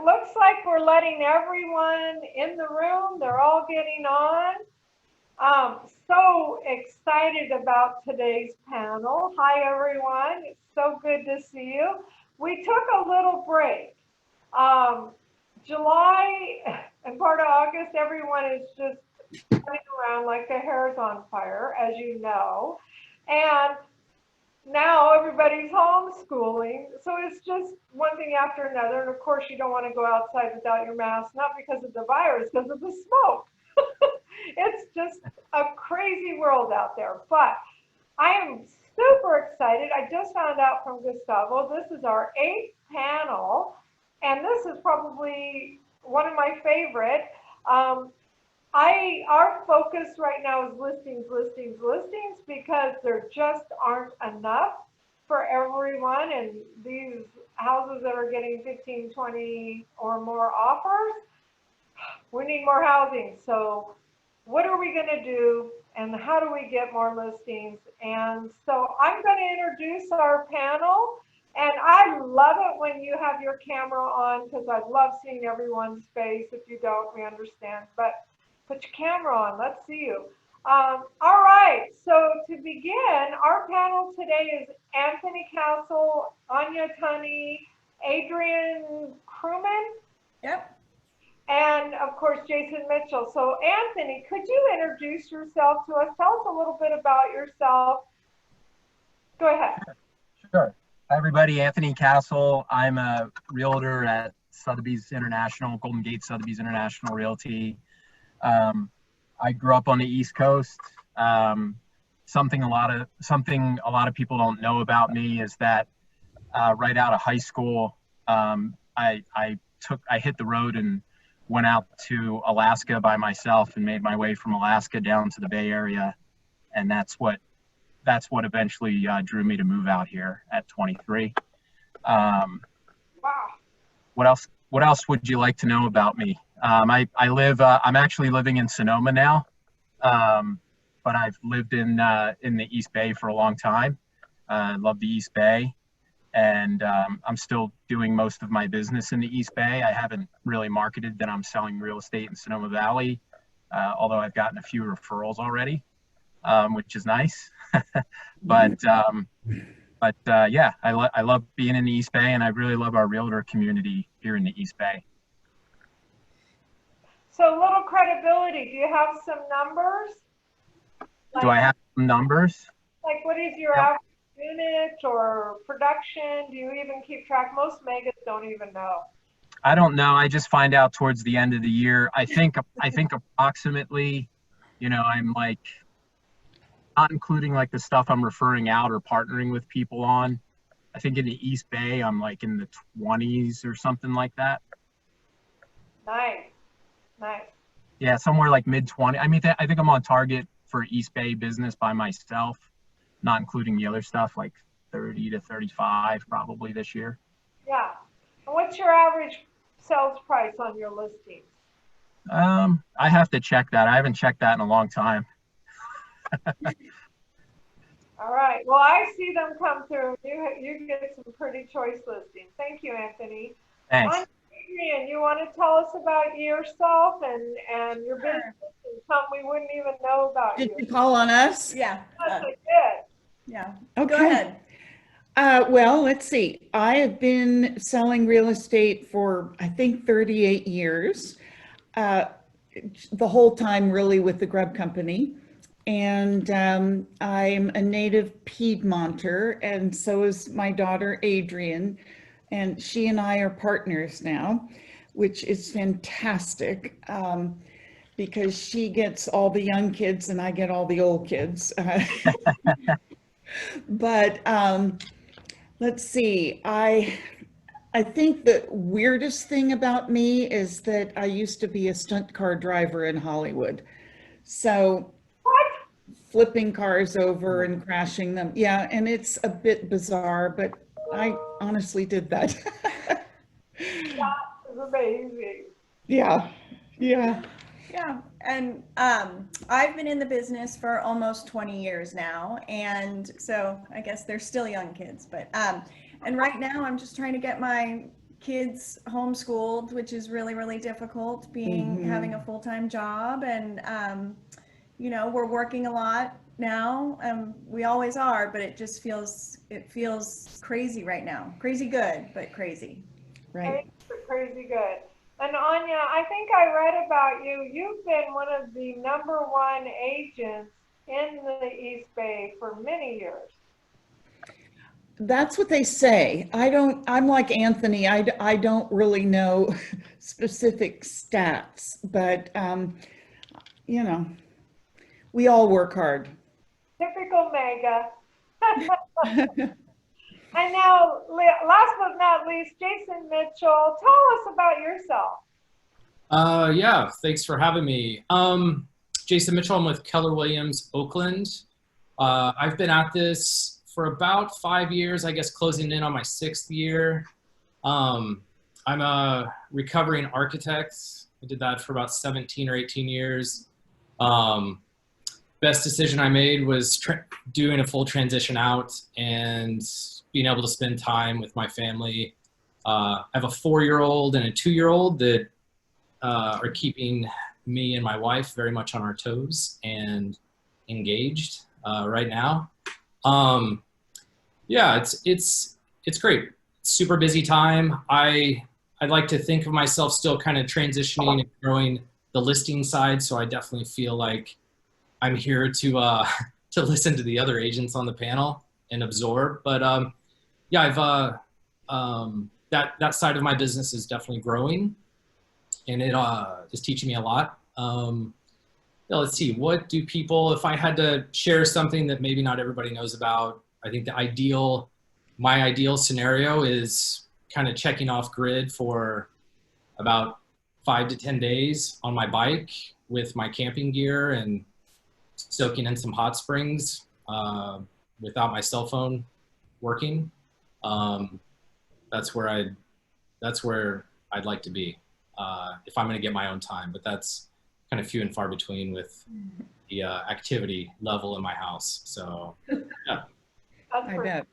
it looks like we're letting everyone in the room. They're all getting on. So excited about today's panel. Hi, everyone. It's so good to see you. We took a little break. July and part of August, everyone is just running around like their hair's on fire, as you know. And now everybody's homeschooling, so it's just one thing after another. And of course, you don't want to go outside without your mask, not because of the virus, because of the smoke. It's just a crazy world out there. But I am super excited. I just found out from Gustavo, this is our 8th panel, and this is probably one of my favorite. Our focus right now is listings, because there just aren't enough for everyone. And these houses that are getting 15, 20 or more offers, we need more housing. So what are we going to do, and how do we get more listings? And so I'm going to introduce our panel. And I love it when you have your camera on, because I love seeing everyone's face. If you don't, we understand. But put your camera on. Let's see you. All right. So to begin, our panel today is Anthony Cassel, Anian Tunney, Adrienne Krumins. Yep. And of course, Jason Mitchell. So Anthony, could you introduce yourself to us? Tell us a little bit about yourself. Go ahead. Sure. Hi, everybody. Anthony Cassel. I'm a realtor at Sothebys International, Golden Gate Sothebys International Realty. I grew up on the East Coast. Something a lot of people don't know about me is that right out of high school, I hit the road and went out to Alaska by myself and made my way from Alaska down to the Bay Area, and that's what eventually drew me to move out here at 23. Wow. What else would you like to know about me? I'm actually living in Sonoma now, but I've lived in the East Bay for a long time. I love the East Bay, and I'm still doing most of my business in the East Bay. I haven't really marketed that I'm selling real estate in Sonoma Valley, although I've gotten a few referrals already, which is nice. But yeah, I love being in the East Bay, and I really love our realtor community here in the East Bay. So a little credibility. Do you have some numbers? Do I have some numbers? Like, what is your average unit or production? Do you even keep track? Most megas don't even know. I don't know. I just find out towards the end of the year. I think approximately, I'm like, not including like the stuff I'm referring out or partnering with people on. I think in the East Bay, I'm like in the 20s or something like that. Nice. Yeah, somewhere like mid-20. I mean, I think I'm on target for East Bay business by myself, not including the other stuff, like 30 to 35 probably this year. Yeah. And what's your average sales price on your listings? I have to check that. I haven't checked that in a long time. All right. Well, I see them come through. You get some pretty choice listings. Thank you, Anthony. Thanks. Adrienne, you want to tell us about yourself and your business and something we wouldn't even know about you? Did you call on us? Yeah. Yes, I did. Yeah. Okay. Go ahead. Well, let's see. I have been selling real estate for, I think, 38 years. The whole time really with the Grubb company. And I'm a native Piedmonter, and so is my daughter, Adrienne. And she and I are partners now, which is fantastic because she gets all the young kids and I get all the old kids. But let's see, I think the weirdest thing about me is that I used to be a stunt car driver in Hollywood. So flipping cars over and crashing them. Yeah, and it's a bit bizarre, but I honestly did that. That is amazing. Yeah. Yeah. And I've been in the business for almost 20 years now. And so I guess they're still young kids, but and right now I'm just trying to get my kids homeschooled, which is really, really difficult, being having a full-time job. And, you know, we're working a lot now. We always are, but it just feels crazy right now. Crazy good, but crazy. Right. Crazy good. And Anya, I think I read about you. You've been one of the #1 agents in the East Bay for many years. That's what they say. I'm like Anthony. I don't really know specific stats, but, you know, we all work hard. Typical mega. And now, last but not least, Jason Mitchell, tell us about yourself. Yeah, thanks for having me. Jason Mitchell, I'm with Keller Williams, Oakland. I've been at this for about 5 years, I guess closing in on my 6th year. I'm a recovering architect. I did that for about 17 or 18 years. Best decision I made was doing a full transition out and being able to spend time with my family. I have a 4-year-old and a 2-year-old that are keeping me and my wife very much on our toes and engaged right now. Yeah, it's great. Super busy time. I like to think of myself still kind of transitioning and growing the listing side, so I definitely feel like I'm here to listen to the other agents on the panel and absorb. But yeah, that side of my business is definitely growing, and it is teaching me a lot. Yeah, let's see, what do people, if I had to share something that maybe not everybody knows about, I think my ideal scenario is kind of checking off grid for about 5 to 10 days on my bike with my camping gear and soaking in some hot springs without my cell phone working. That's where I'd like to be if I'm going to get my own time, but that's kind of few and far between with the activity level in my house. So yeah. I bet.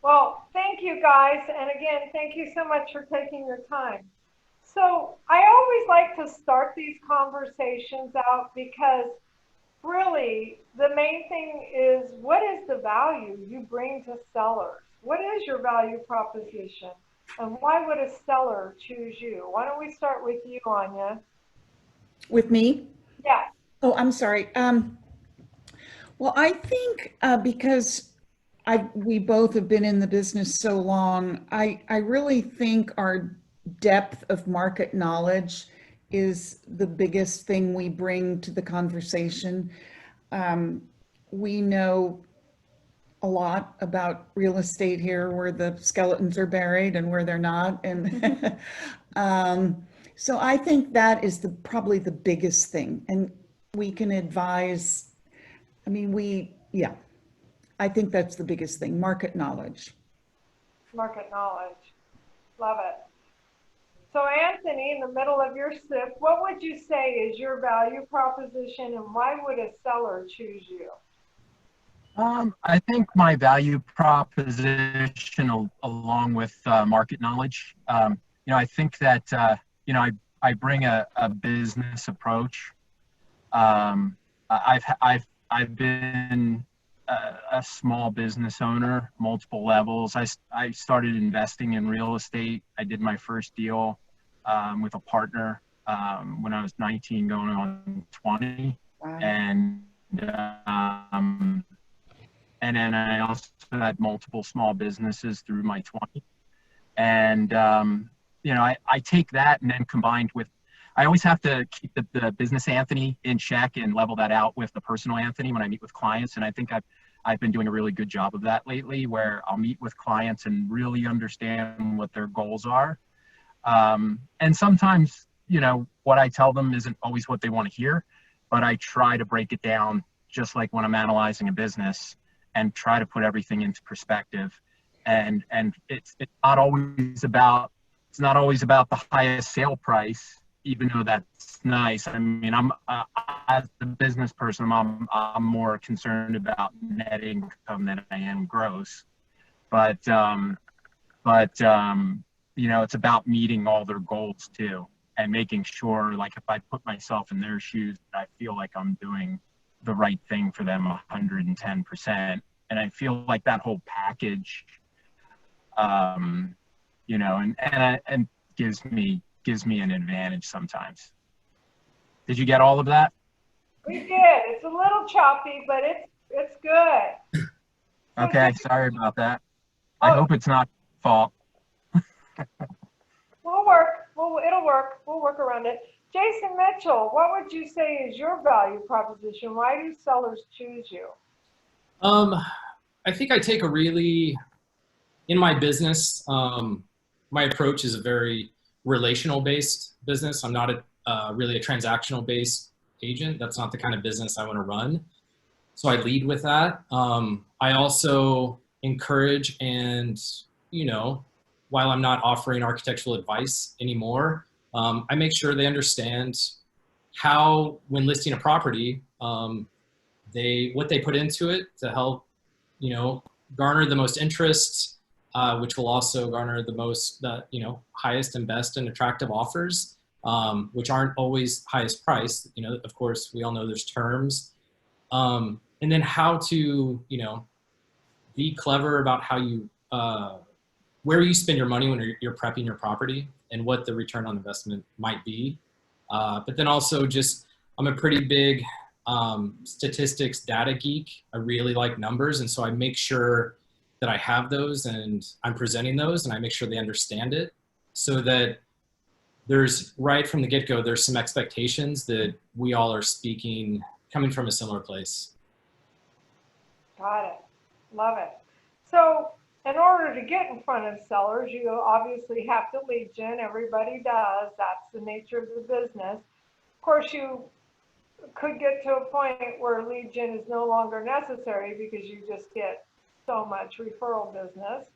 Well, thank you guys. And again, thank you so much for taking your time. So I always like to start these conversations out because really the main thing is, what is the value you bring to sellers? What is your value proposition? And why would a seller choose you? Why don't we start with you, Anya? With me? Yeah. Oh, I'm sorry. Well, I think because we both have been in the business so long, I really think our depth of market knowledge is the biggest thing we bring to the conversation. We know a lot about real estate here, where the skeletons are buried and where they're not. And so I think that is probably the biggest thing. And we can advise, I mean, I think that's the biggest thing, market knowledge. Market knowledge. Love it. So Anthony, in the middle of your sip, what would you say is your value proposition and why would a seller choose you? I think my value proposition, along with market knowledge, I think that I bring a business approach. I've been a small business owner, multiple levels. I started investing in real estate. I did my first deal with a partner when I was 19, going on 20, Wow. And then I also had multiple small businesses through my 20. And, I take that and then combined with, I always have to keep the business Anthony in check and level that out with the personal Anthony when I meet with clients. And I think I've been doing a really good job of that lately, where I'll meet with clients and really understand what their goals are. And sometimes, what I tell them isn't always what they want to hear, but I try to break it down just like when I'm analyzing a business, and try to put everything into perspective. And it's not always about the highest sale price, even though that's nice. I mean, I'm as a business person, I'm more concerned about net income than I am gross. But you know, it's about meeting all their goals too, and making sure, like, if I put myself in their shoes, I feel like I'm doing the right thing for them 110%. And I feel like that whole package, you know, and gives me an advantage sometimes. Did you get all of that? We did. It's a little choppy, but it's good. Okay, sorry about that. I hope it's not fault. We'll work. It'll work. We'll work around it. Jason Mitchell, what would you say is your value proposition? Why do sellers choose you? I think I take in my business, my approach is a very relational based business. I'm not really a transactional based agent. That's not the kind of business I want to run. So I lead with that. I also encourage and, you know, while I'm not offering architectural advice anymore, I make sure they understand how, when listing a property, what they put into it to help, you know, garner the most interest, which will also garner the most, you know, highest and best and attractive offers, which aren't always highest price. You know, of course, we all know there's terms. And then how to, you know, be clever about how you, where you spend your money when you're prepping your property and what the return on investment might be. But then also just, I'm a pretty big statistics data geek. I really like numbers. And so I make sure that I have those and I'm presenting those and I make sure they understand it so that there's right from the get-go, there's some expectations that we all are speaking, coming from a similar place. Got it. Love it. So in order to get in front of sellers, you obviously have to lead gen. Everybody does. That's the nature of the business. Of course, you could get to a point where lead gen is no longer necessary because you just get so much referral business.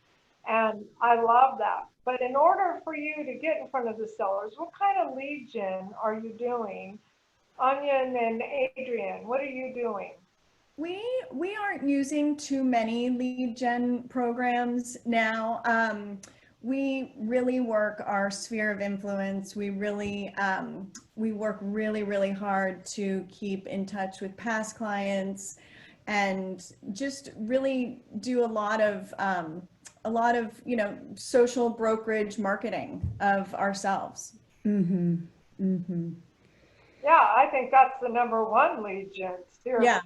And I love that. But in order for you to get in front of the sellers, what kind of lead gen are you doing? Anian and Adrienne, what are you doing? We aren't using too many lead gen programs now. We really work our sphere of influence. We really, we work really hard to keep in touch with past clients and just really do a lot of, you know, social brokerage marketing of ourselves. Mm-hmm. Mm-hmm. Yeah, I think that's the #1 lead gen. Seriously. Yeah.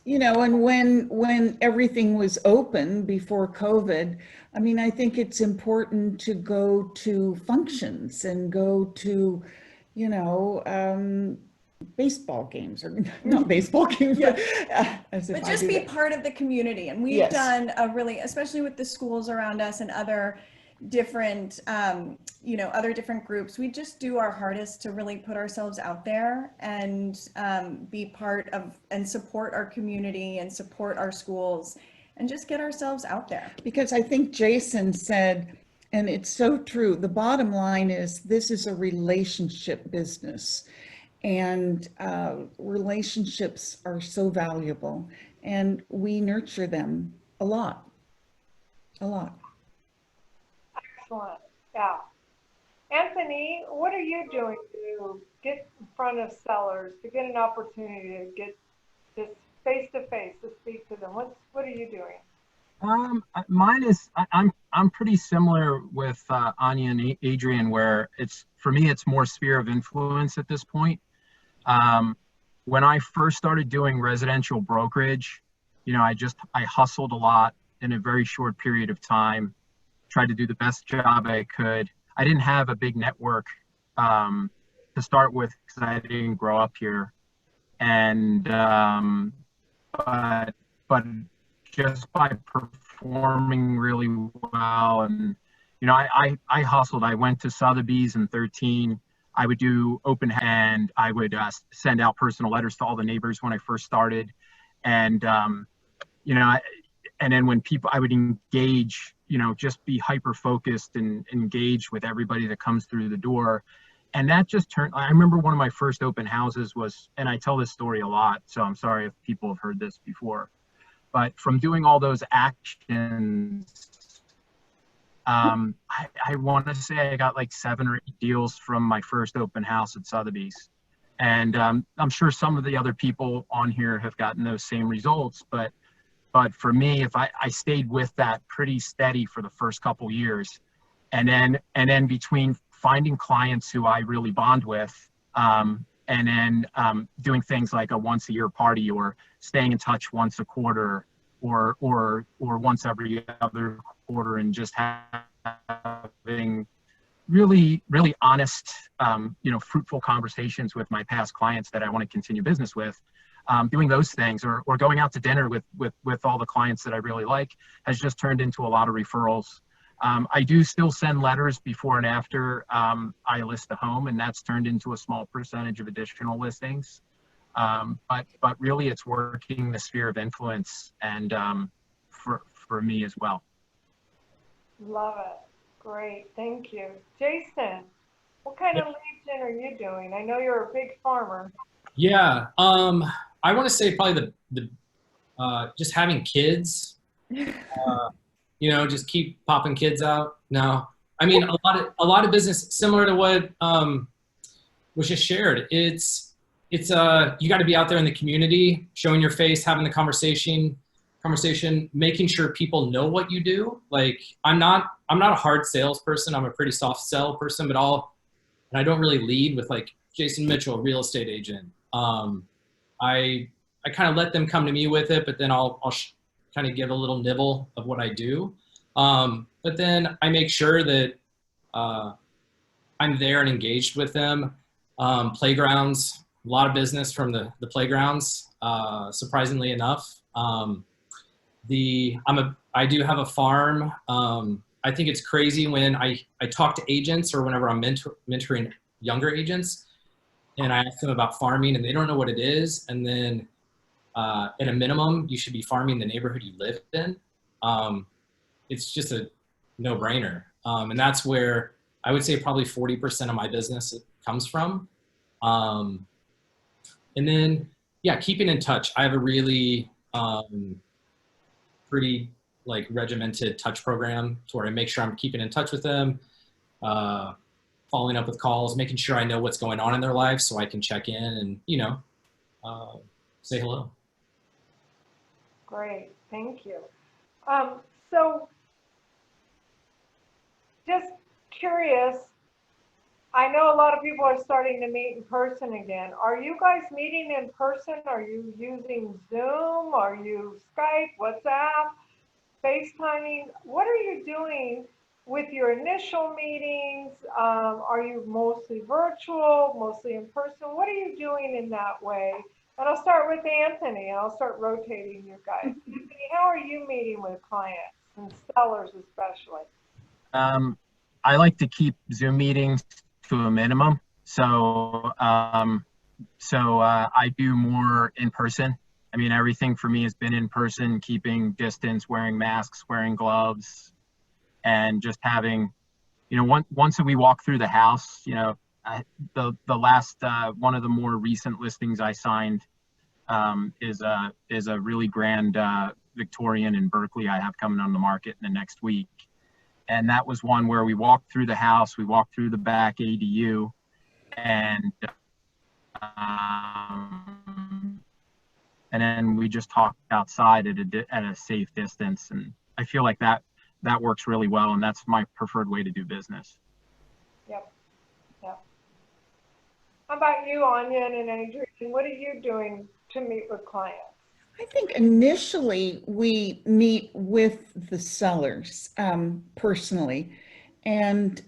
You know, and when everything was open before COVID, I mean, I think it's important to go to functions and go to, you know, baseball games or not baseball games, Yeah. but Just be part of the community. And we've done a really, especially with the schools around us and other different, you know, other different groups, we just do our hardest to really put ourselves out there and be part of and support our community and support our schools and just get ourselves out there. Because I think Jason said, and it's so true, the bottom line is this is a relationship business. And relationships are so valuable and we nurture them a lot. Excellent. Yeah. Anthony, what are you doing to get in front of sellers, to get an opportunity to get this face-to-face to speak to them? What are you doing? Mine is, I'm pretty similar with Anya and Adrienne, where for me, it's more sphere of influence at this point. When I first started doing residential brokerage, you know, I hustled a lot in a very short period of time, tried to do the best job I could. I didn't have a big network to start with because I didn't grow up here. And, but just by performing really well and, you know, I hustled. I went to Sothebys in 13. I would do open hand. I would send out personal letters to all the neighbors when I first started. And, you know, and then when I would engage, you know, just be hyper focused and engage with everybody that comes through the door. And that just I remember one of my first open houses was, and I tell this story a lot, so I'm sorry if people have heard this before, but from doing all those actions, I I want to say I got like 7 or 8 deals from my first open house at Sotheby's. And I'm sure some of the other people on here have gotten those same results, but for me, if I stayed with that pretty steady for the first couple years, and then between finding clients who I really bond with, and then doing things like a once a year party, or staying in touch once a quarter, or once every other quarter, and just having really honest, fruitful conversations with my past clients that I want to continue business with. Doing those things, or going out to dinner with all the clients that I really like, has just turned into a lot of referrals. I do still send letters before and after I list a home, and that's turned into a small percentage of additional listings. But really, it's working the sphere of influence, and for me as well. Love it. Great. Thank you. Jason, what kind of lead gen are you doing? I know you're a big farmer. Yeah. I want to say probably the just having kids, just keep popping kids out. No, I mean, a lot of business similar to what was just shared. It's you got to be out there in the community, showing your face, having the conversation, making sure people know what you do. Like, I'm not a hard salesperson. I'm a pretty soft sell person, but I don't really lead with like Jason Mitchell, real estate agent. I kind of let them come to me with it, but then I'll kind of give a little nibble of what I do. But then I make sure that I'm there and engaged with them. Playgrounds, a lot of business from the playgrounds, surprisingly enough. I do have a farm. I think it's crazy when I talk to agents, or whenever I'm mentoring younger agents, and I ask them about farming and they don't know what it is. And then at a minimum, you should be farming the neighborhood you live in. It's just a no-brainer. And that's where I would say probably 40% of my business comes from. And then, yeah, keeping in touch. I have a really pretty like regimented touch program to where I make sure I'm keeping in touch with them, following up with calls, making sure I know what's going on in their lives so I can check in and, say hello. Great, thank you. So just curious, I know a lot of people are starting to meet in person again. Are you guys meeting in person? Are you using Zoom? Are you Skype, WhatsApp, FaceTiming? What are you doing with your initial meetings? Are you mostly virtual, mostly in person? What are you doing in that way? And I'll start with Anthony. I'll start rotating you guys. Anthony, how are you meeting with clients and sellers especially? I like to keep Zoom meetings to a minimum. So I do more in person. I mean, everything for me has been in person, keeping distance, wearing masks, wearing gloves, and just having, once we walk through the house, the last one of the more recent listings I signed is a really grand Victorian in Berkeley I have coming on the market in the next week. And that was one where we walked through the house, we walked through the back ADU, and then we just talked outside at a safe distance. And I feel like that works really well, and that's my preferred way to do business. Yep. How about you, Anian and Adrienne? What are you doing to meet with clients? I think initially we meet with the sellers personally, and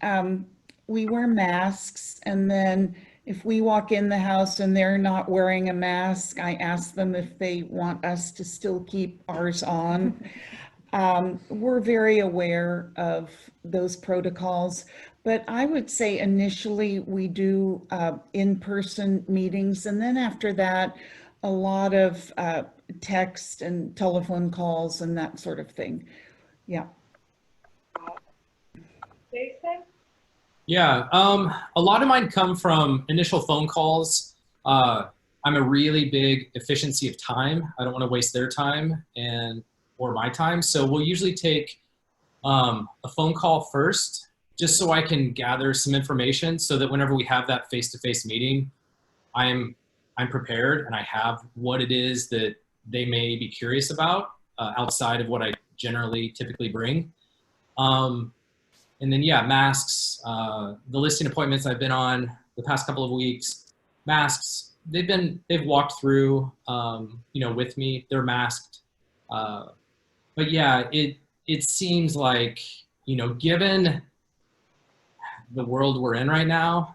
we wear masks. And then if we walk in the house and they're not wearing a mask, I ask them if they want us to still keep ours on. We're very aware of those protocols, but I would say initially we do in-person meetings, and then after that, a lot of text and telephone calls and that sort of thing. Yeah. Jason? Yeah, a lot of mine come from initial phone calls. I'm a really big efficiency of time. I don't want to waste their time or my time. So we'll usually take a phone call first, just so I can gather some information so that whenever we have that face-to-face meeting, I'm prepared and I have what it is that they may be curious about outside of what I typically bring. And then, yeah, masks, the listing appointments I've been on the past couple of weeks, masks, they've walked through, you know, with me, they're masked. But yeah, it seems like, you know, given the world we're in right now,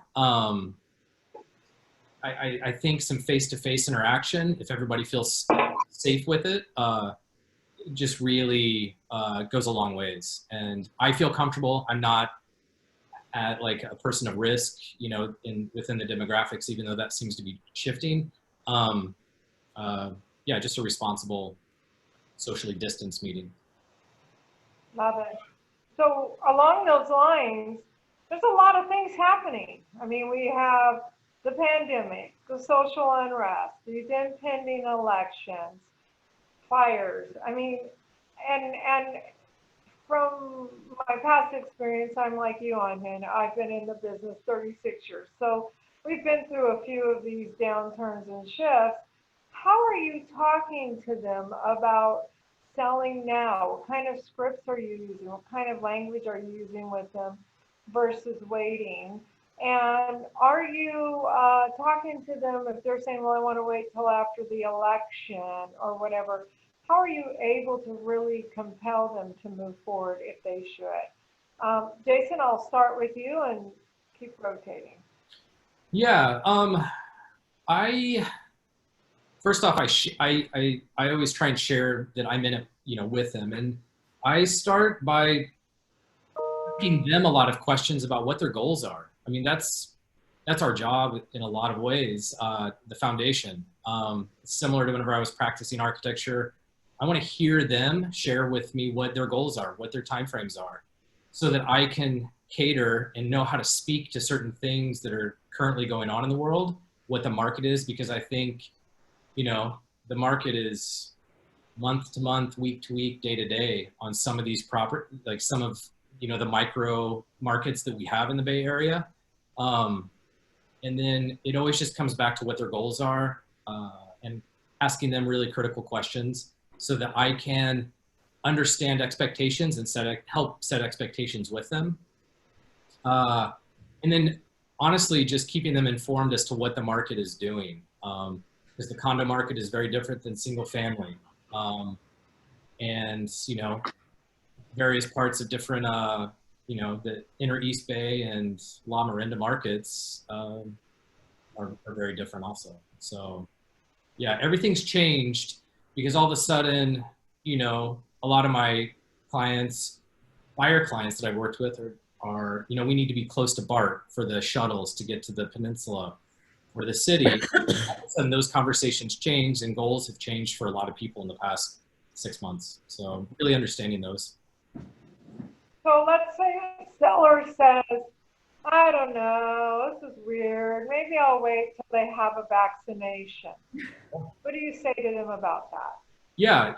I think some face-to-face interaction, if everybody feels safe with it, just really goes a long ways. And I feel comfortable. I'm not at like a person of risk, you know, within the demographics, even though that seems to be shifting. Yeah, just a responsible, socially distanced meeting. Love it. So along those lines, there's a lot of things happening. I mean, we have the pandemic, the social unrest, these impending elections, fires. I mean, and from my past experience, I'm like you, Anian. I've been in the business 36 years. So we've been through a few of these downturns and shifts. How are you talking to them about selling now? What kind of scripts are you using? What kind of language are you using with them versus waiting? And are you talking to them if they're saying, well, I want to wait till after the election or whatever? How are you able to really compel them to move forward if they should? Jason, I'll start with you and keep rotating. Yeah, first off, I always try and share that I'm in it, you know, with them, and I start by asking them a lot of questions about what their goals are. I mean, that's our job in a lot of ways. The foundation, similar to whenever I was practicing architecture, I want to hear them share with me what their goals are, what their timeframes are, so that I can cater and know how to speak to certain things that are currently going on in the world, what the market is, because I think, you know, the market is month to month, week to week, day to day on some of these like some of, you know, the micro markets that we have in the Bay Area. And then it always just comes back to what their goals are, and asking them really critical questions so that I can understand expectations and help set expectations with them. And then honestly, just keeping them informed as to what the market is doing. Because the condo market is very different than single family. And, you know, various parts of different, you know, the inner East Bay and La Miranda markets are very different also. So yeah, everything's changed because all of a sudden, you know, a lot of my clients, buyer clients that I've worked with are, you know, we need to be close to BART for the shuttles to get to the peninsula or the city. All of a sudden those conversations changed and goals have changed for a lot of people in the past 6 months. So really understanding those. So let's say a seller says, I don't know, this is weird. Maybe I'll wait till they have a vaccination. What do you say to them about that? Yeah,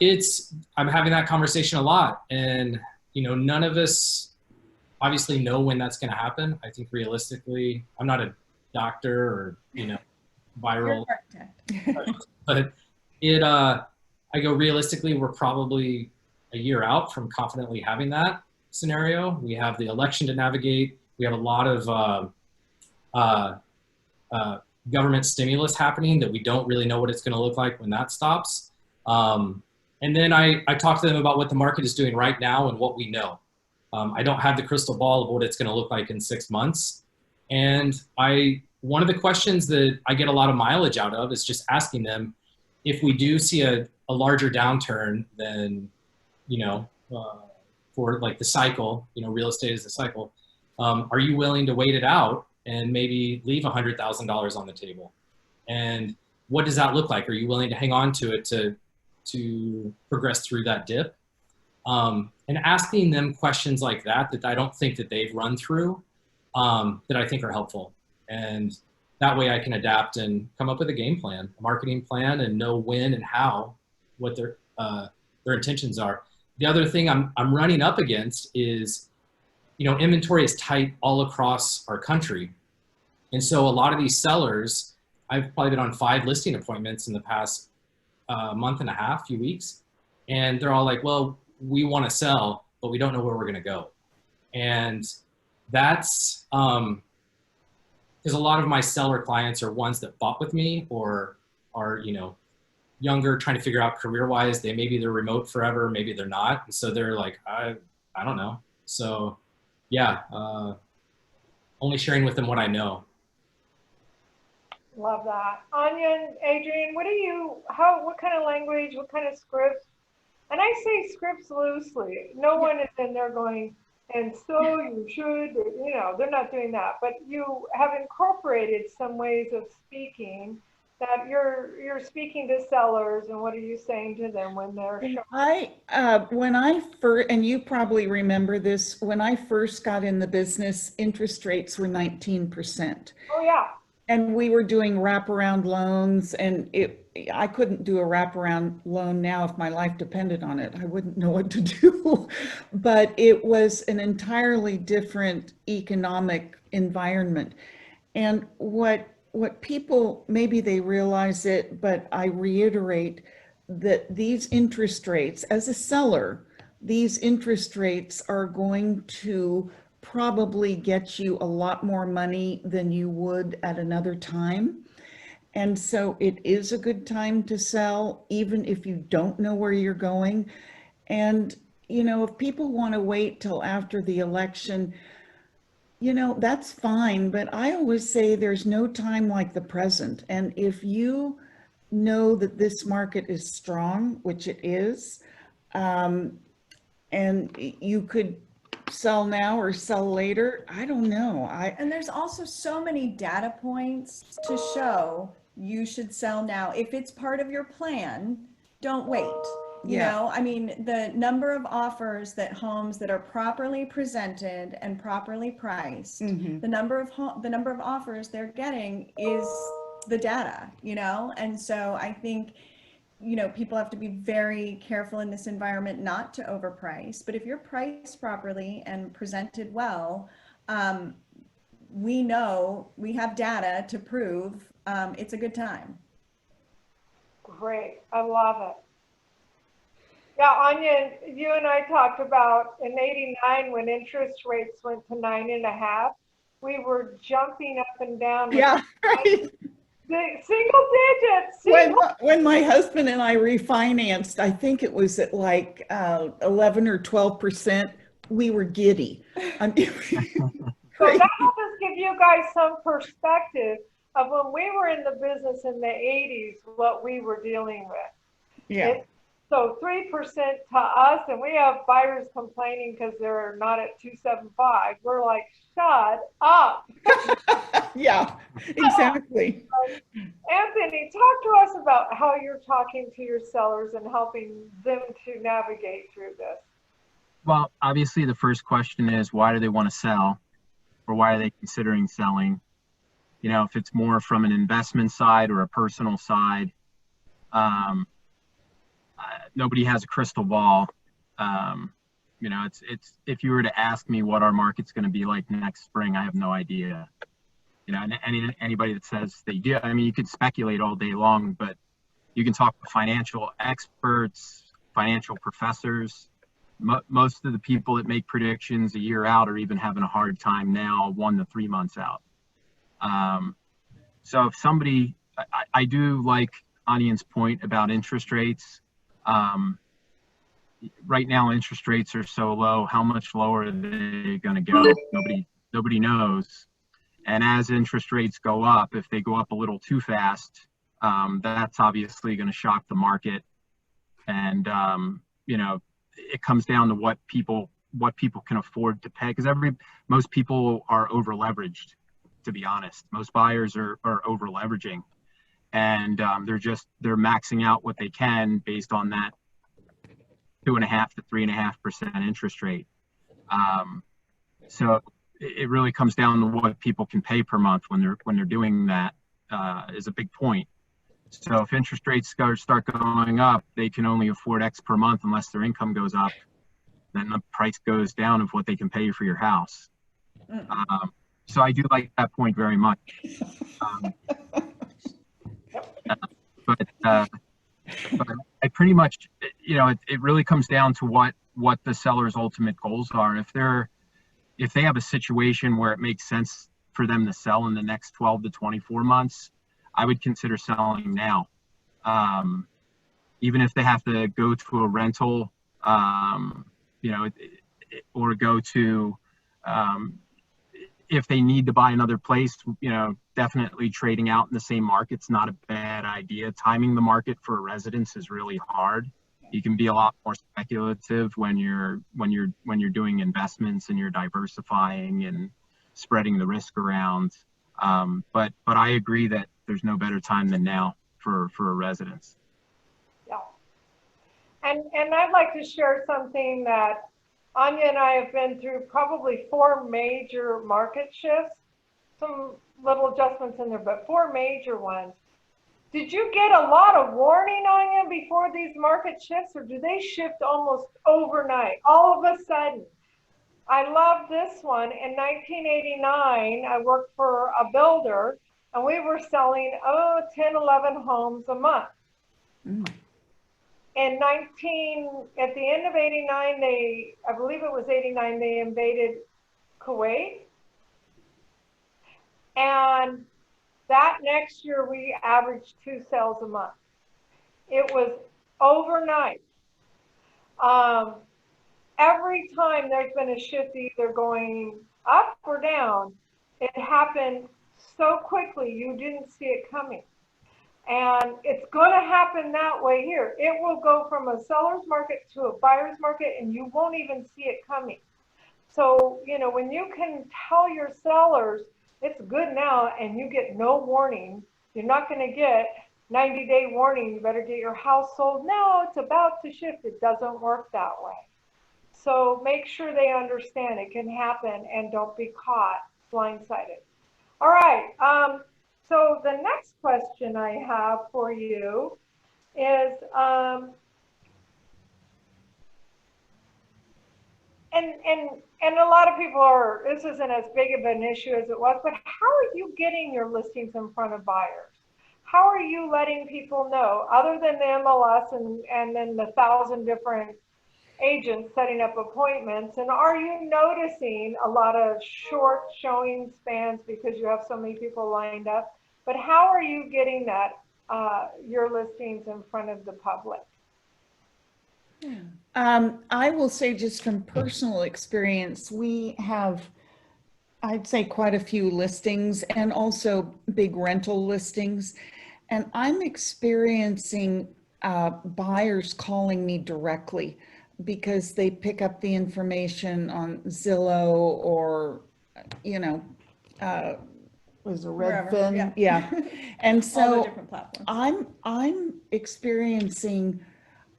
I'm having that conversation a lot. And, you know, none of us obviously know when that's going to happen. I think realistically, I'm not a doctor or, you know, viral, but I go realistically, we're probably a year out from confidently having that scenario. We have the election to navigate. We have a lot of government stimulus happening that we don't really know what it's going to look like when that stops. And then I talk to them about what the market is doing right now and what we know. I don't have the crystal ball of what it's going to look like in 6 months. And one of the questions that I get a lot of mileage out of is just asking them, if we do see a larger downturn than, you know, for like the cycle, you know, real estate is a cycle, are you willing to wait it out and maybe leave $100,000 on the table? And what does that look like? Are you willing to hang on to it to progress through that dip? And asking them questions like that I don't think that they've run through, that I think are helpful. And that way I can adapt and come up with a game plan, a marketing plan, and know when and how, what their intentions are. The other thing I'm running up against is inventory is tight all across our country. And so a lot of these sellers, I've probably been on 5 listing appointments in the past month and a half, few weeks. And they're all like, well, we want to sell, but we don't know where we're going to go. And that's, because a lot of my seller clients are ones that bought with me or are, younger, trying to figure out career-wise. Maybe they're remote forever, maybe they're not. And so they're like, I don't know. So yeah, only sharing with them what I know. Love that. Anian, Adrienne, what kind of language, what kind of scripts? And I say scripts loosely. No one is in there going, and so you should, they're not doing that. But you have incorporated some ways of speaking that you're speaking to sellers, and what are you saying to them when they're when I first, and you probably remember this, when I first got in the business, interest rates were 19%. Oh yeah. And we were doing wraparound loans, and I couldn't do a wraparound loan now if my life depended on it. I wouldn't know what to do. But it was an entirely different economic environment. And what people, maybe they realize it, but I reiterate that these interest rates, as a seller, these interest rates are going to probably get you a lot more money than you would at another time. And so it is a good time to sell, even if you don't know where you're going. And, if people want to wait till after the election, that's fine. But I always say there's no time like the present. And if you know that this market is strong, which it is, and you could sell now or sell later, I don't know. And there's also so many data points to show you should sell now. If it's part of your plan, don't wait. The number of offers homes that are properly presented and properly priced, the number of offers they're getting is the data, and so I think people have to be very careful in this environment not to overprice. But if you're priced properly and presented well, we know we have data to prove it's a good time. Great. I love it. Yeah, Anian, you and I talked about in '89 when interest rates went to 9.5, we were jumping up and down. Yeah, right. Single digits. When my husband and I refinanced, I think it was at like 11 or 12%, we were giddy. So that helps us give you guys some perspective of when we were in the business in the 80s, what we were dealing with. Yeah. So 3% to us, and we have buyers complaining because they're not at 275. We're like, shut up. Yeah, exactly. Anthony, talk to us about how you're talking to your sellers and helping them to navigate through this. Well, obviously the first question is, why do they want to sell, or why are they considering selling? If it's more from an investment side or a personal side, nobody has a crystal ball. It's if you were to ask me what our market's going to be like next spring, I have no idea. And anybody that says they do, you could speculate all day long, but you can talk to financial experts, financial professors. Most of the people that make predictions a year out are even having a hard time now 1 to 3 months out. So if somebody, I do like Anian's point about interest rates. Right now, interest rates are so low. How much lower are they going to go? Nobody knows. And as interest rates go up, if they go up a little too fast, that's obviously going to shock the market. And it comes down to what people can afford to pay, because most people are over leveraged. To be honest, most buyers are over leveraging, and they're maxing out what they can based on that 2.5% to 3.5% interest rate. So it really comes down to what people can pay per month when they're doing that, is a big point. So if interest rates start going up, they can only afford X per month unless their income goes up. then the price goes down of what they can pay you for your house. Mm. So I do like that point very much. But I pretty much, it really comes down to what the seller's ultimate goals are. If they have a situation where it makes sense for them to sell in the next 12 to 24 months, I would consider selling now. Even if they have to go to a rental, or go to, if they need to buy another place, definitely trading out in the same market's not a bad idea. Timing the market for a residence is really hard. You can be a lot more speculative when you're doing investments and you're diversifying and spreading the risk around. But I agree that there's no better time than now for a residence. Yeah. And I'd like to share something that Anya and I have been through probably 4 major market shifts, some little adjustments in there, but 4 major ones. Did you get a lot of warning, Anya, before these market shifts, or do they shift almost overnight, all of a sudden? I love this one. In 1989, I worked for a builder, and we were selling, 10, 11 homes a month. Mm. At the end of 89, I believe it was 89, they invaded Kuwait. And that next year, we averaged 2 sales a month. It was overnight. Every time there's been a shift either going up or down, it happened so quickly, you didn't see it coming. And it's going to happen that way here. It will go from a seller's market to a buyer's market, and you won't even see it coming. So, when you can tell your sellers it's good now and you get no warning, you're not going to get 90-day warning, you better get your house sold. No, it's about to shift. It doesn't work that way. So make sure they understand it can happen and don't be caught blindsided. All right. So the next question I have for you is, and a lot of people this isn't as big of an issue as it was, but how are you getting your listings in front of buyers? How are you letting people know, other than the MLS and then the 1,000 different agents setting up appointments? And are you noticing a lot of short showing spans because you have so many people lined up? But how are you getting that, your listings in front of the public? I will say, just from personal experience, we have, I'd say, quite a few listings and also big rental listings. And I'm experiencing buyers calling me directly because they pick up the information on Zillow or, was a Redfin. Yeah. And All the so different platforms. I'm experiencing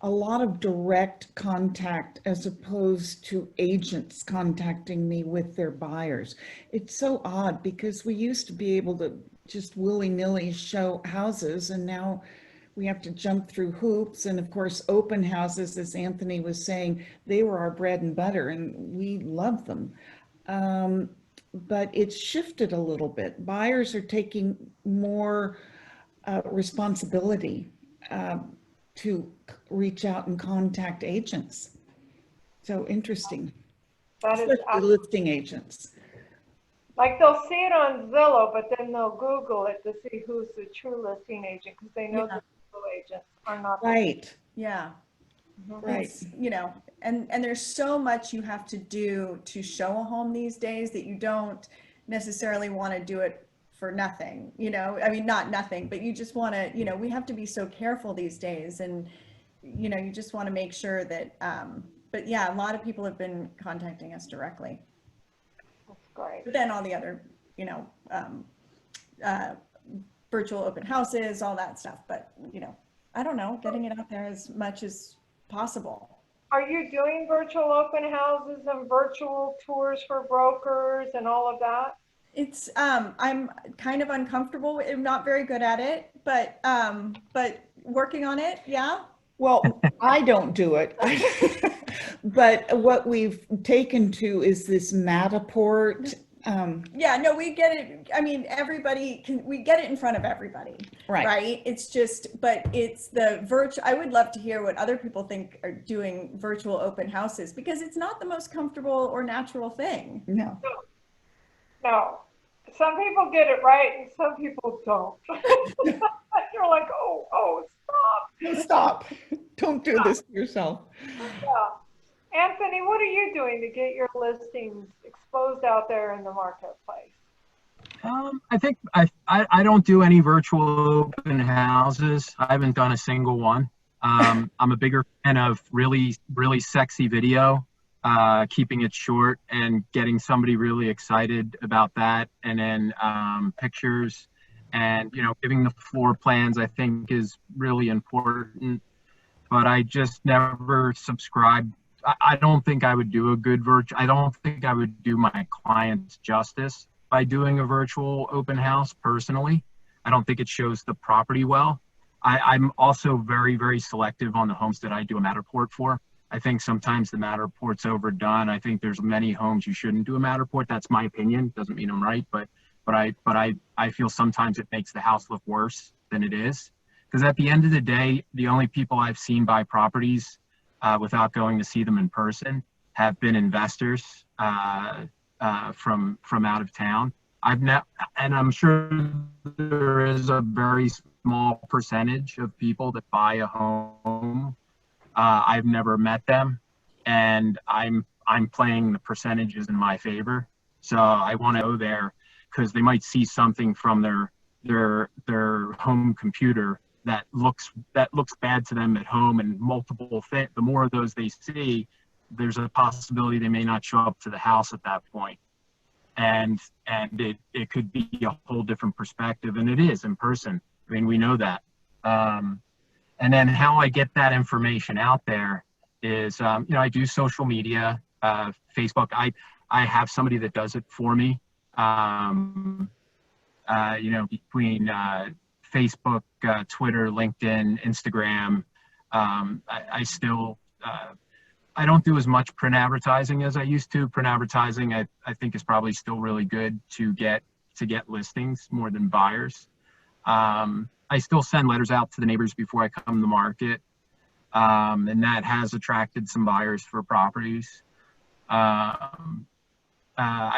a lot of direct contact as opposed to agents contacting me with their buyers. It's so odd because we used to be able to just willy-nilly show houses, and now we have to jump through hoops. And of course, open houses, as Anthony was saying, they were our bread and butter and we love them. But it's shifted a little bit. Buyers are taking more responsibility to reach out and contact agents. So interesting. That is especially listing agents. like they'll see it on Zillow, but then they'll Google it to see who's the true listing agent because they know the Zillow agents are not. Right. Yeah. Right. It's, and there's so much you have to do to show a home these days that you don't necessarily want to do it for nothing, I mean, not nothing, but you just want to, we have to be so careful these days, and, you just want to make sure that, but yeah, a lot of people have been contacting us directly. That's great. But then all the other, virtual open houses, all that stuff, but, I don't know, getting it out there as much as possible. Are you doing virtual open houses and virtual tours for brokers and all of that? It's, I'm kind of uncomfortable. I'm not very good at it, but working on it. Yeah. Well, I don't do it. But what we've taken to is this Matterport. Yeah, no, we get it. I mean, we get it in front of everybody, right? It's just, but it's the virtual. I would love to hear what other people think are doing virtual open houses, because it's not the most comfortable or natural thing. No. No. Some people get it right and some people don't. You're like, oh, stop. Stop. Don't do this to yourself. Yeah. Anthony, what are you doing to get your listings exposed out there in the marketplace? I think I don't do any virtual open houses. I haven't done a single one. I'm a bigger fan of really sexy video, keeping it short and getting somebody really excited about that. And then pictures and, giving the floor plans, I think, is really important. But I just never subscribe. I don't think I would do a good I don't think I would do my clients justice by doing a virtual open house personally. I don't think it shows the property well. I'm also very, very selective on the homes that I do a Matterport for. I think sometimes the Matterport's overdone. I think there's many homes you shouldn't do a Matterport. That's my opinion. Doesn't mean I'm right, but I feel sometimes it makes the house look worse than it is. Because at the end of the day, the only people I've seen buy properties without going to see them in person have been investors from out of town. And I'm sure there is a very small percentage of people that buy a home. I've never met them, and I'm playing the percentages in my favor. So I want to go there because they might see something from their home computer that looks bad to them at home, and the more of those they see, there's a possibility they may not show up to the house at that point. And it could be a whole different perspective, and it is in person. I mean, we know that. And then how I get that information out there is, I do social media, Facebook. I have somebody that does it for me. Between Facebook, Twitter, LinkedIn, Instagram. I don't do as much print advertising as I used to. Print advertising, I think, is probably still really good to get listings more than buyers. I still send letters out to the neighbors before I come to market, and that has attracted some buyers for properties. I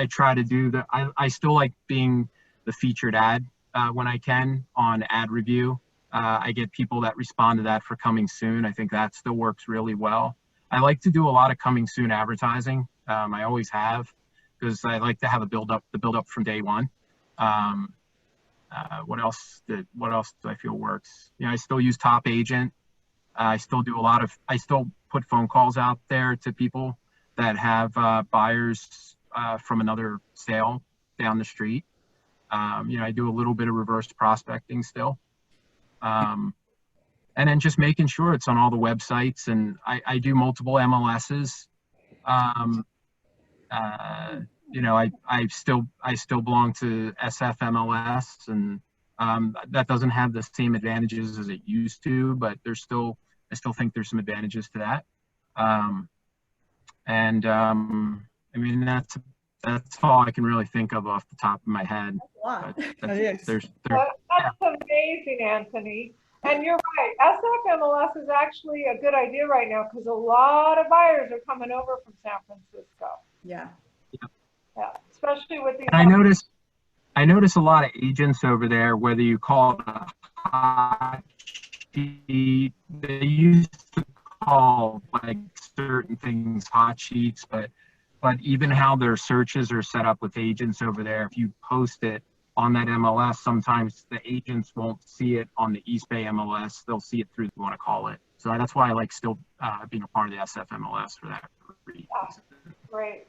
try to do I still like being the featured ad when I can on ad review. I get people that respond to that for coming soon. I think that still works really well. I like to do a lot of coming soon advertising. I always have, because I like to have the build up from day one. What else do I feel works? I still use Top Agent. I still put phone calls out there to people that have buyers from another sale down the street. I do a little bit of reverse prospecting still. And then just making sure it's on all the websites, and I do multiple MLSs. I still belong to SF MLS, and that doesn't have the same advantages as it used to, but I still think there's some advantages to that. That's all I can really think of off the top of my head. Wow. That's amazing, Anthony. And you're right. SF MLS is actually a good idea right now because a lot of buyers are coming over from San Francisco. Yeah. Yeah, especially with these. I notice a lot of agents over there, whether you call it a hot sheet, they used to call like certain things hot sheets, but even how their searches are set up with agents over there, if you post it on that MLS, sometimes the agents won't see it on the East Bay MLS. They'll see it through, you want to call it. So that's why I like still being a part of the SF MLS for that reason. Great.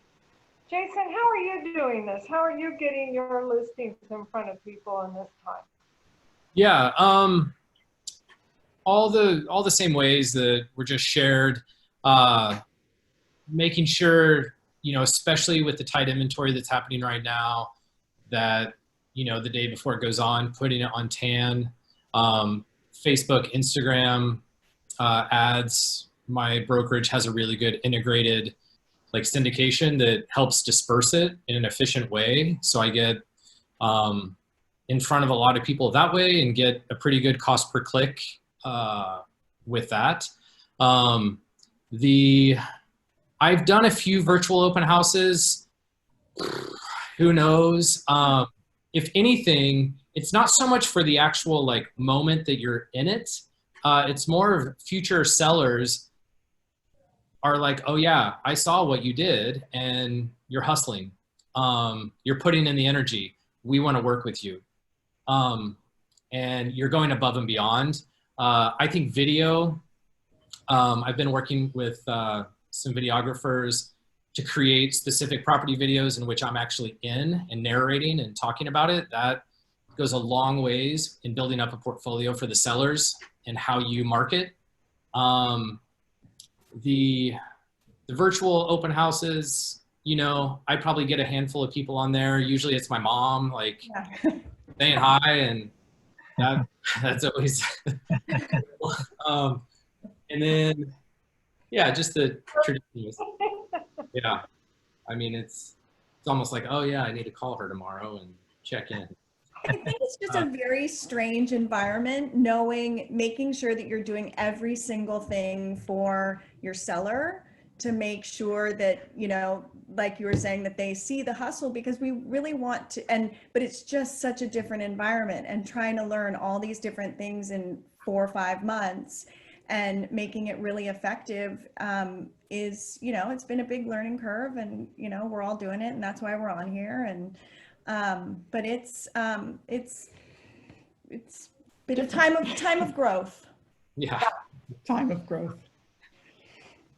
Jason, how are you doing this? How are you getting your listings in front of people in this time? Yeah, all the same ways that were just shared. Making sure, especially with the tight inventory that's happening right now, that the day before it goes on, putting it on TAN, Facebook, Instagram ads, my brokerage has a really good integrated like syndication that helps disperse it in an efficient way. So I get in front of a lot of people that way and get a pretty good cost per click with that. I've done a few virtual open houses. Who knows? If anything, it's not so much for the actual like moment that you're in it. It's more of future sellers are like, oh yeah, I saw what you did and you're hustling. You're putting in the energy. We want to work with you. And you're going above and beyond. I think video, I've been working with some videographers to create specific property videos in which I'm actually in and narrating and talking about it. That goes a long ways in building up a portfolio for the sellers and how you market. The virtual open houses, you know, I probably get a handful of people on there. Usually it's my mom, like saying hi, and that's always, and then, yeah, just the traditions. Yeah. I mean, it's almost like, oh yeah, I need to call her tomorrow and check in. I think it's just a very strange environment, making sure that you're doing every single thing for your seller to make sure that, you know, like you were saying, that they see the hustle, because we really want to, but it's just such a different environment, and trying to learn all these different things in 4 or 5 months and making it really effective is, you know, it's been a big learning curve, and, you know, we're all doing it, and that's why we're on here. And but it's been a time of growth. Yeah. Time of growth.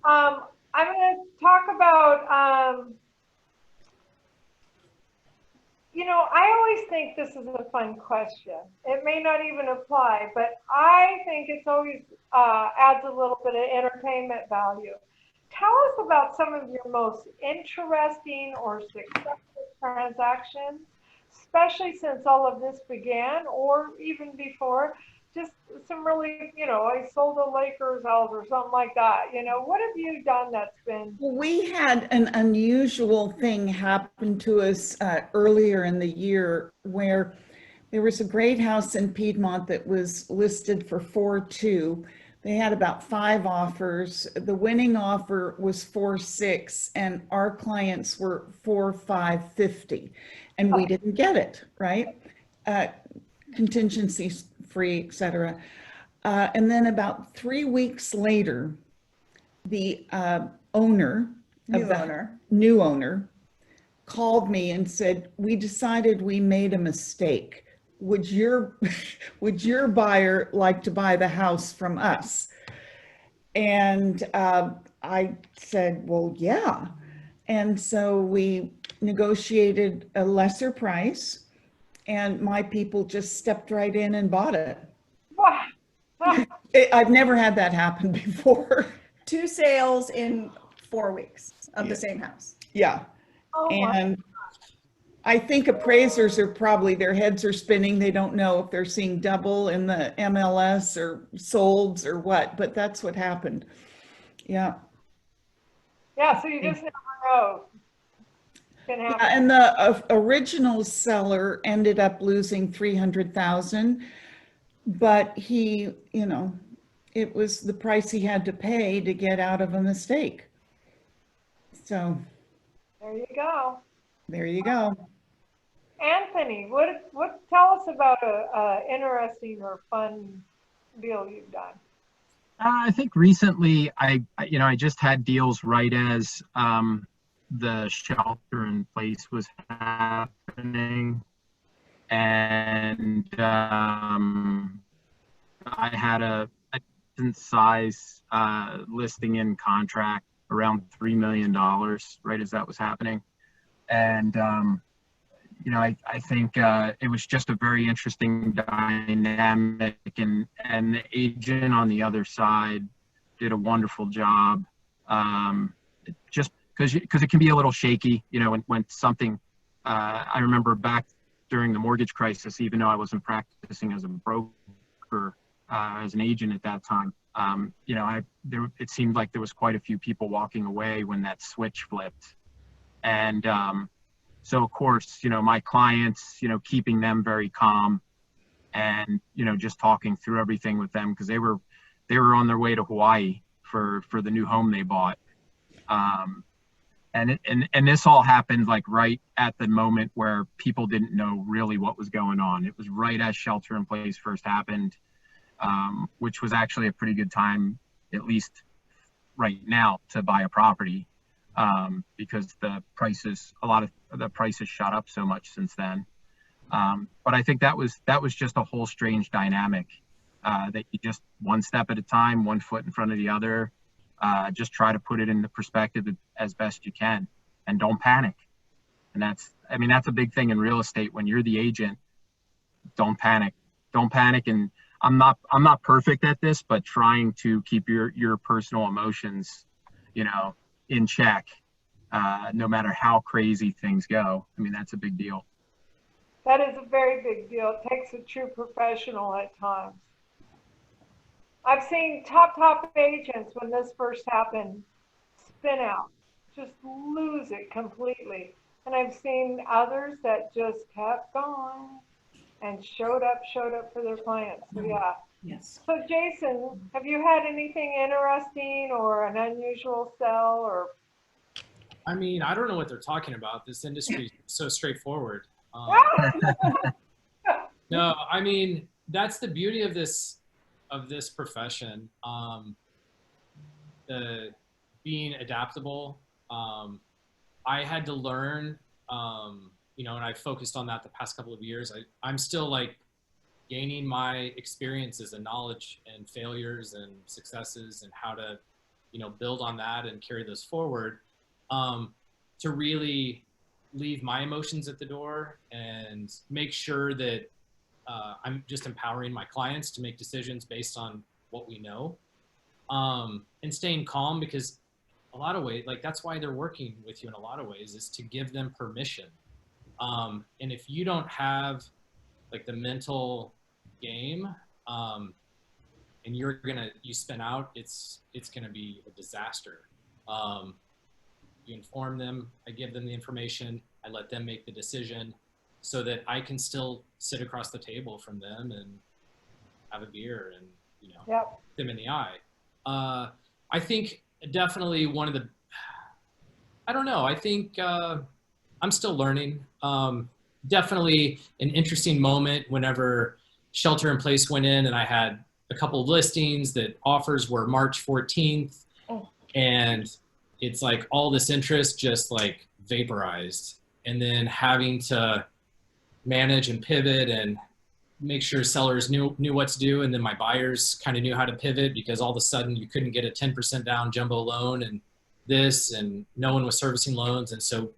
I'm going to talk about, you know, I always think this is a fun question. It may not even apply, but I think it's always adds a little bit of entertainment value. Tell us about some of your most interesting or successful transactions, especially since all of this began, or even before. Just some really, you know, I sold a Lakers house or something like that. You know, what have you done that's been? We had an unusual thing happen to us earlier in the year, where there was a great house in Piedmont that was listed for 4.2. They had about 5 offers. The winning offer was 4.6, and our clients were 4.550, and we didn't get it, right? Contingencies free, et cetera. And then about 3 weeks later, the new owner called me and said, "We decided we made a mistake. Would your buyer like to buy the house from us?" And I said, "Well, yeah." And so we negotiated a lesser price, and my people just stepped right in and bought it. Wow. I've never had that happen before. 2 sales in 4 weeks of the same house. Yeah. Oh, And I think appraisers are probably, their heads are spinning. They don't know if they're seeing double in the MLS or solds or what, but that's what happened. Yeah. yeah, so you just never know. Can happen. Yeah, and the original seller ended up losing $300,000, but he, you know, it was the price he had to pay to get out of a mistake. So There you go. there you go. Anthony, what tell us about a interesting or fun deal you've done? I think recently I just had deals right as the shelter in place was happening, and I had a decent size listing in contract around $3 million right as that was happening. And you know, I think it was just a very interesting dynamic, and the agent on the other side did a wonderful job. Just because it can be a little shaky, you know, when something, I remember back during the mortgage crisis, even though I wasn't practicing as a broker, as an agent at that time. You know, it seemed like there was quite a few people walking away when that switch flipped. And so of course, you know, my clients, you know, keeping them very calm and, you know, just talking through everything with them, because they were on their way to Hawaii for the new home they bought. And this all happened like right at the moment where people didn't know really what was going on. It was right as shelter in place first happened, which was actually a pretty good time, at least right now, to buy a property, because a lot of the prices shot up so much since then. But I think that was just a whole strange dynamic, that you just one step at a time, one foot in front of the other. Just try to put it in the perspective as best you can, and don't panic. And that's a big thing in real estate. When you're the agent, don't panic. And I'm not perfect at this, but trying to keep your personal emotions, you know, in check, no matter how crazy things go. I mean, that's a big deal. That is a very big deal. It takes a true professional at times. I've seen top agents, when this first happened, spin out, just lose it completely. And I've seen others that just kept going and showed up for their clients. So yeah. Yes. So Jason, have you had anything interesting or an unusual sell or? I mean, I don't know what they're talking about. This industry is so straightforward. No, I mean, that's the beauty of this profession. Being adaptable. I had to learn, you know, and I focused on that the past couple of years. I'm still like gaining my experiences and knowledge and failures and successes and how to, you know, build on that and carry those forward, to really leave my emotions at the door and make sure that I'm just empowering my clients to make decisions based on what we know, and staying calm, because a lot of ways, like that's why they're working with you in a lot of ways, is to give them permission. And if you don't have like the mental game, and you spin out, it's gonna be a disaster. You inform them, I give them the information, I let them make the decision, so that I can still sit across the table from them and have a beer and, you know, Yep. them in the eye. I think definitely I think I'm still learning. Definitely an interesting moment whenever shelter in place went in and I had a couple of listings that offers were March 14th. Oh. And it's like all this interest just like vaporized, and then having to manage and pivot and make sure sellers knew what to do. And then my buyers kind of knew how to pivot, because all of a sudden you couldn't get a 10% down jumbo loan and this, and no one was servicing loans. And so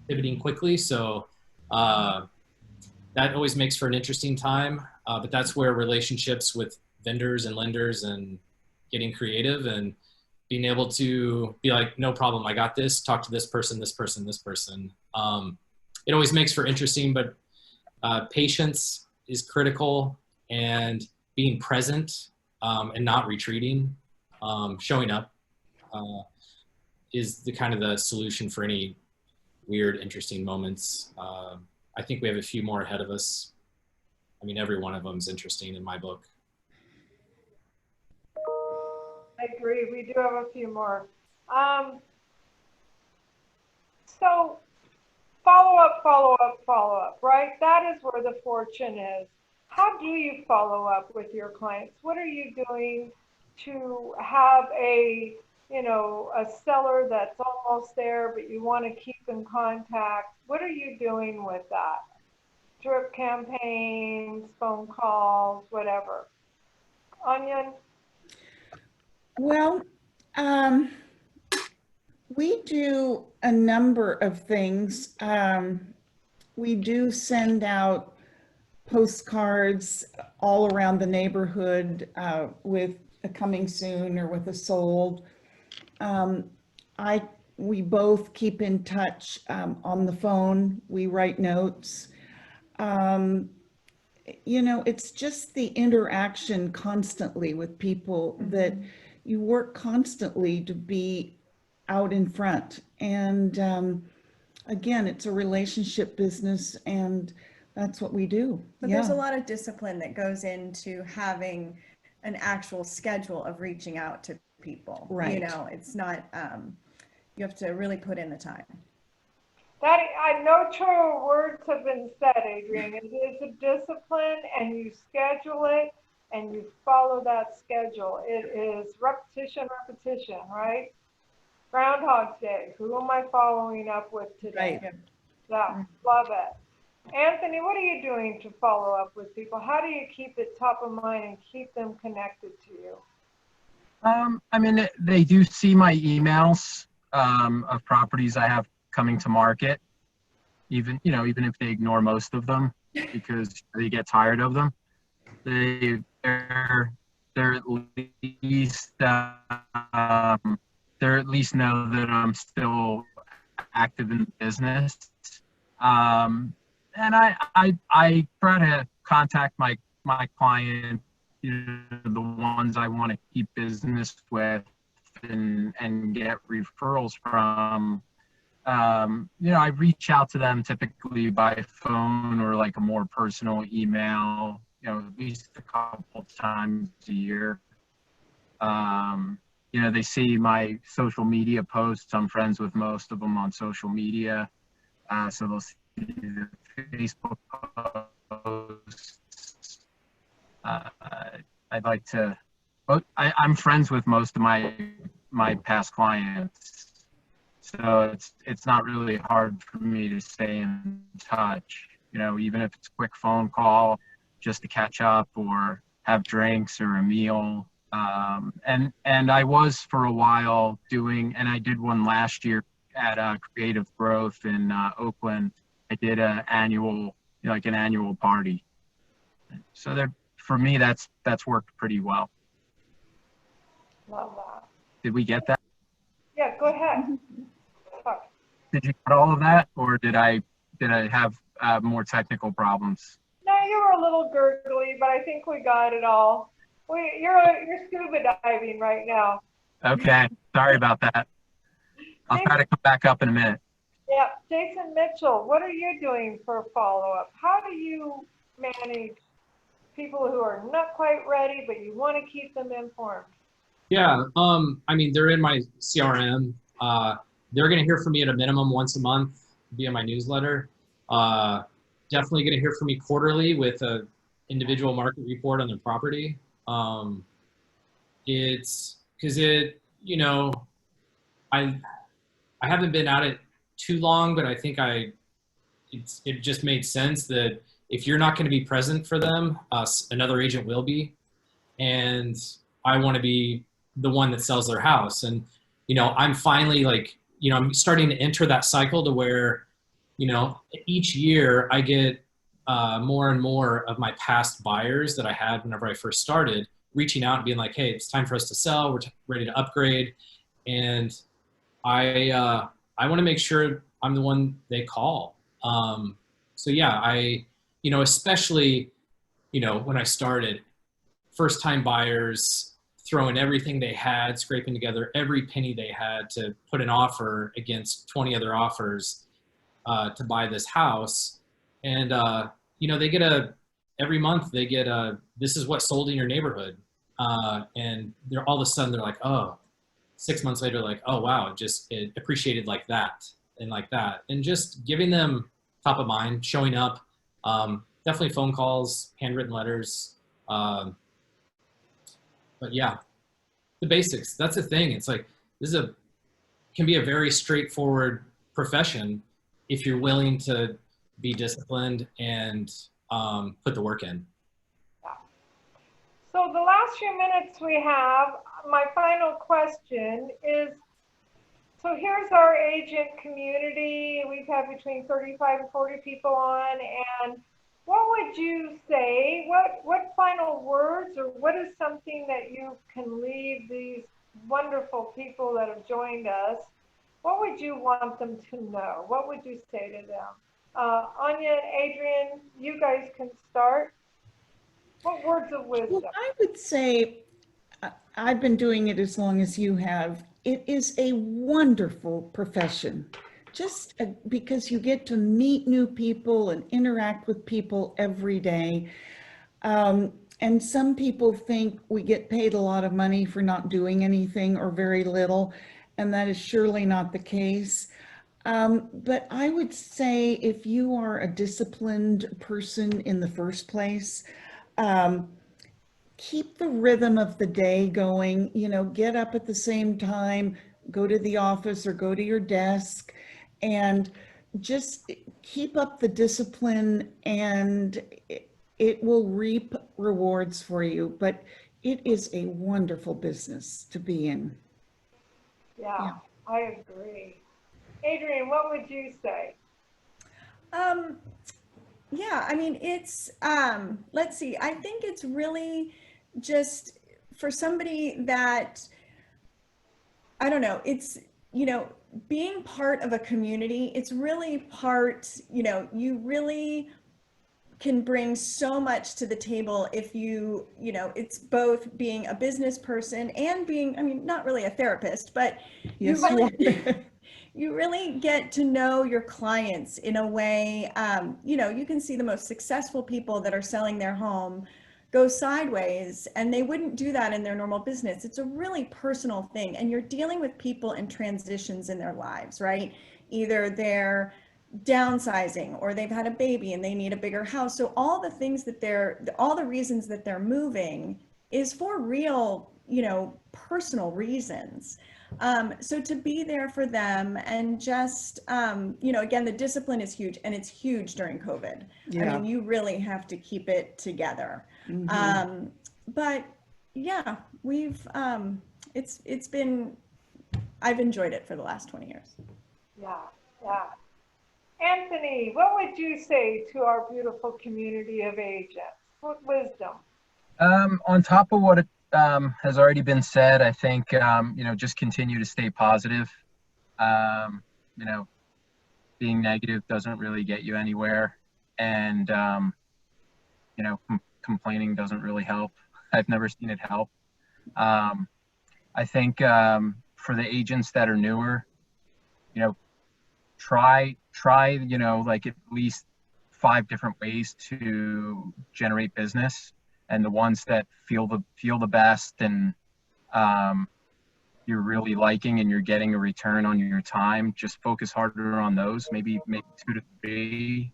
pivoting quickly. So that always makes for an interesting time. But that's where relationships with vendors and lenders and getting creative and being able to be like, no problem, I got this, talk to this person, this person, this person. It always makes for interesting, but patience is critical, and being present, and not retreating, showing up, is the kind of the solution for any weird, interesting moments. I think we have a few more ahead of us. I mean, every one of them is interesting in my book. I agree. We do have a few more. So follow up, right? That is where the fortune is. How do you follow up with your clients? What are you doing to have a seller that's almost there, but you want to keep in contact? What are you doing with that? Drip campaigns, phone calls, whatever. Anian? Well, we do a number of things. We do send out postcards all around the neighborhood with a coming soon or with a sold. We both keep in touch on the phone. We write notes. you know, it's just the interaction constantly with people that you work constantly to be out in front. And again, it's a relationship business, and that's what we do. But there's a lot of discipline that goes into having an actual schedule of reaching out to people. Right. You know, it's not, you have to really put in the time. That, no truer words have been said, Adrienne. It is a discipline, and you schedule it, and you follow that schedule. It is repetition, repetition, right? Groundhog's Day. Who am I following up with today? Right. Yeah, love it. Anthony, what are you doing to follow up with people? How do you keep it top of mind and keep them connected to you? I mean, they do see my emails of properties I have coming to market, even if they ignore most of them because they get tired of them. They're at least know that I'm still active in the business. And I try to contact my client, the ones I want to keep business with and get referrals from. I reach out to them typically by phone or like a more personal email, at least a couple times a year. They see my social media posts. I'm friends with most of them on social media. So they'll see the Facebook posts. I'm friends with most of my past clients. So it's not really hard for me to stay in touch, even if it's a quick phone call just to catch up or have drinks or a meal. And I was for a while and I did one last year at Creative Growth in Oakland. I did an annual party. So for me, that's worked pretty well. Love that. Did we get that? Yeah, go ahead. Did you get all of that, or did I have more technical problems? No, you were a little gurgly, but I think we got it all. You're scuba diving right now. Okay, sorry about that. I'll try to come back up in a minute. Yeah, Jason Mitchell, what are you doing for follow-up? How do you manage people who are not quite ready, but you want to keep them informed? Yeah, I mean, they're in my CRM. They're going to hear from me at a minimum once a month via my newsletter. Definitely going to hear from me quarterly with a individual market report on their property. It's because I haven't been at it too long, but I think it just made sense that if you're not going to be present for them, another agent will be. And I want to be the one that sells their house. And, I'm finally I'm starting to enter that cycle to where, each year I get more and more of my past buyers that I had whenever I first started reaching out and being like, hey, it's time for us to sell. We're ready to upgrade. And I want to make sure I'm the one they call. So yeah, especially, when I started, first time buyers throwing everything they had, scraping together every penny they had to put an offer against 20 other offers to buy this house. And, they get every month they get this is what sold in your neighborhood. And they're all of a sudden they're like, oh, 6 months later, like, oh, wow, it appreciated like that and like that. And just giving them top of mind, showing up, definitely phone calls, handwritten letters. But yeah, the basics, that's the thing. It's like, can be a very straightforward profession if you're willing to be disciplined and put the work in. So the last few minutes we have, my final question is, so here's our agent community. We've had between 35 and 40 people on, and what would you say, what final words, or what is something that you can leave these wonderful people that have joined us? What would you want them to know? What would you say to them? Anian, Adrienne, you guys can start. What words of wisdom? Well, I would say, I've been doing it as long as you have. It is a wonderful profession. Just because you get to meet new people and interact with people every day. And some people think we get paid a lot of money for not doing anything or very little, and that is surely not the case. But I would say if you are a disciplined person in the first place, keep the rhythm of the day going, get up at the same time, go to the office or go to your desk, and just keep up the discipline, and it will reap rewards for you. But it is a wonderful business to be in. Yeah, I agree. Adrienne, what would you say? Yeah, I mean, it's, let's see, I think it's really just for somebody that, I don't know, it's, being part of a community, it's really part, you really can bring so much to the table if it's both being a business person and being, I mean, not really a therapist, but Yes, you really get to know your clients in a way. You can see the most successful people that are selling their home go sideways, and they wouldn't do that in their normal business. It's a really personal thing, and you're dealing with people in transitions in their lives, right? Either they're downsizing or they've had a baby and they need a bigger house. So all the things that all the reasons that they're moving is for real, personal reasons. So to be there for them and just, again, the discipline is huge, and it's huge during COVID. Yeah. I mean, you really have to keep it together. Mm-hmm. But yeah, it's been, I've enjoyed it for the last 20 years. Yeah, yeah. Anthony, what would you say to our beautiful community of agents? What wisdom? On top of what has already been said, I think, just continue to stay positive. Being negative doesn't really get you anywhere. And, complaining doesn't really help. I've never seen it help. I think for the agents that are newer, try, like at least 5 different ways to generate business, and the ones that feel the best and you're really liking and you're getting a return on your time, just focus harder on those, maybe 2 to 3.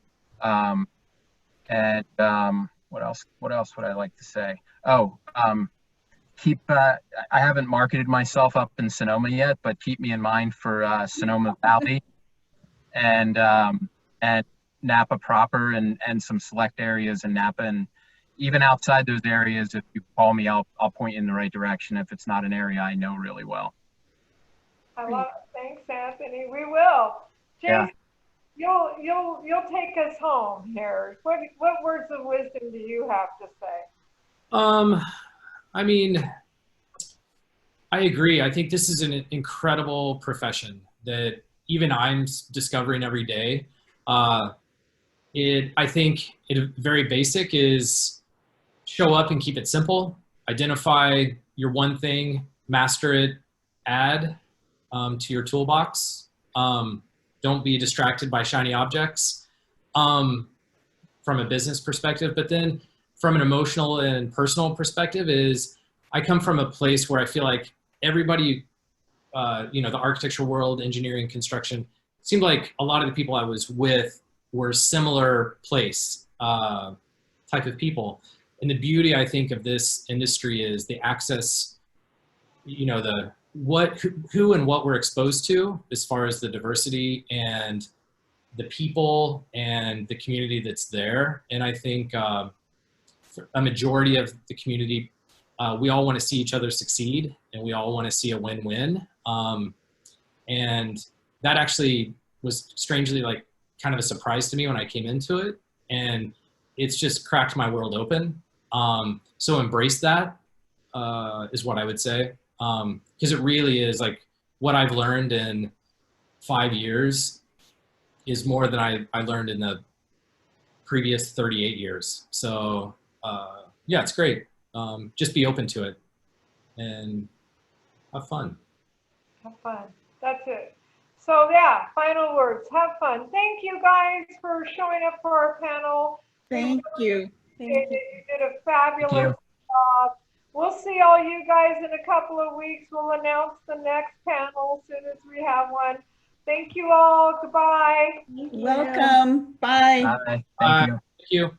What else would I like to say? I haven't marketed myself up in Sonoma yet, but keep me in mind for Sonoma Valley and Napa proper and some select areas in Napa, and even outside those areas, if you call me, I'll point you in the right direction if it's not an area I know really well. I love it. Thanks, Anthony. We will. Jason, you'll take us home here. What words of wisdom do you have to say? I mean, I agree. I think this is an incredible profession that even I'm discovering every day. I think it very basic is show up and keep it simple. Identify your one thing, master it, add to your toolbox. Don't be distracted by shiny objects from a business perspective. But then from an emotional and personal perspective is I come from a place where I feel like everybody, the architecture world, engineering, construction, seemed like a lot of the people I was with were similar place type of people. And the beauty, I think, of this industry is the access, who and what we're exposed to as far as the diversity and the people and the community that's there. And I think a majority of the community, we all want to see each other succeed, and we all want to see a win-win. And that actually was strangely kind of a surprise to me when I came into it, and it's just cracked my world open. So embrace that is what I would say, because it really is what I've learned in 5 years is more than I learned in the previous 38 years. So yeah, it's great. Just be open to it and have fun. Have fun. That's it. So yeah, final words. Have fun. Thank you guys for showing up for our panel. Thank you. Thank you. You did a fabulous Thank you. job. We'll see all you guys in a couple of weeks. We'll announce the next panel as soon as we have one. Thank you all. Goodbye. Thank you. Welcome. Bye. Bye. Bye. Thank you. Thank you.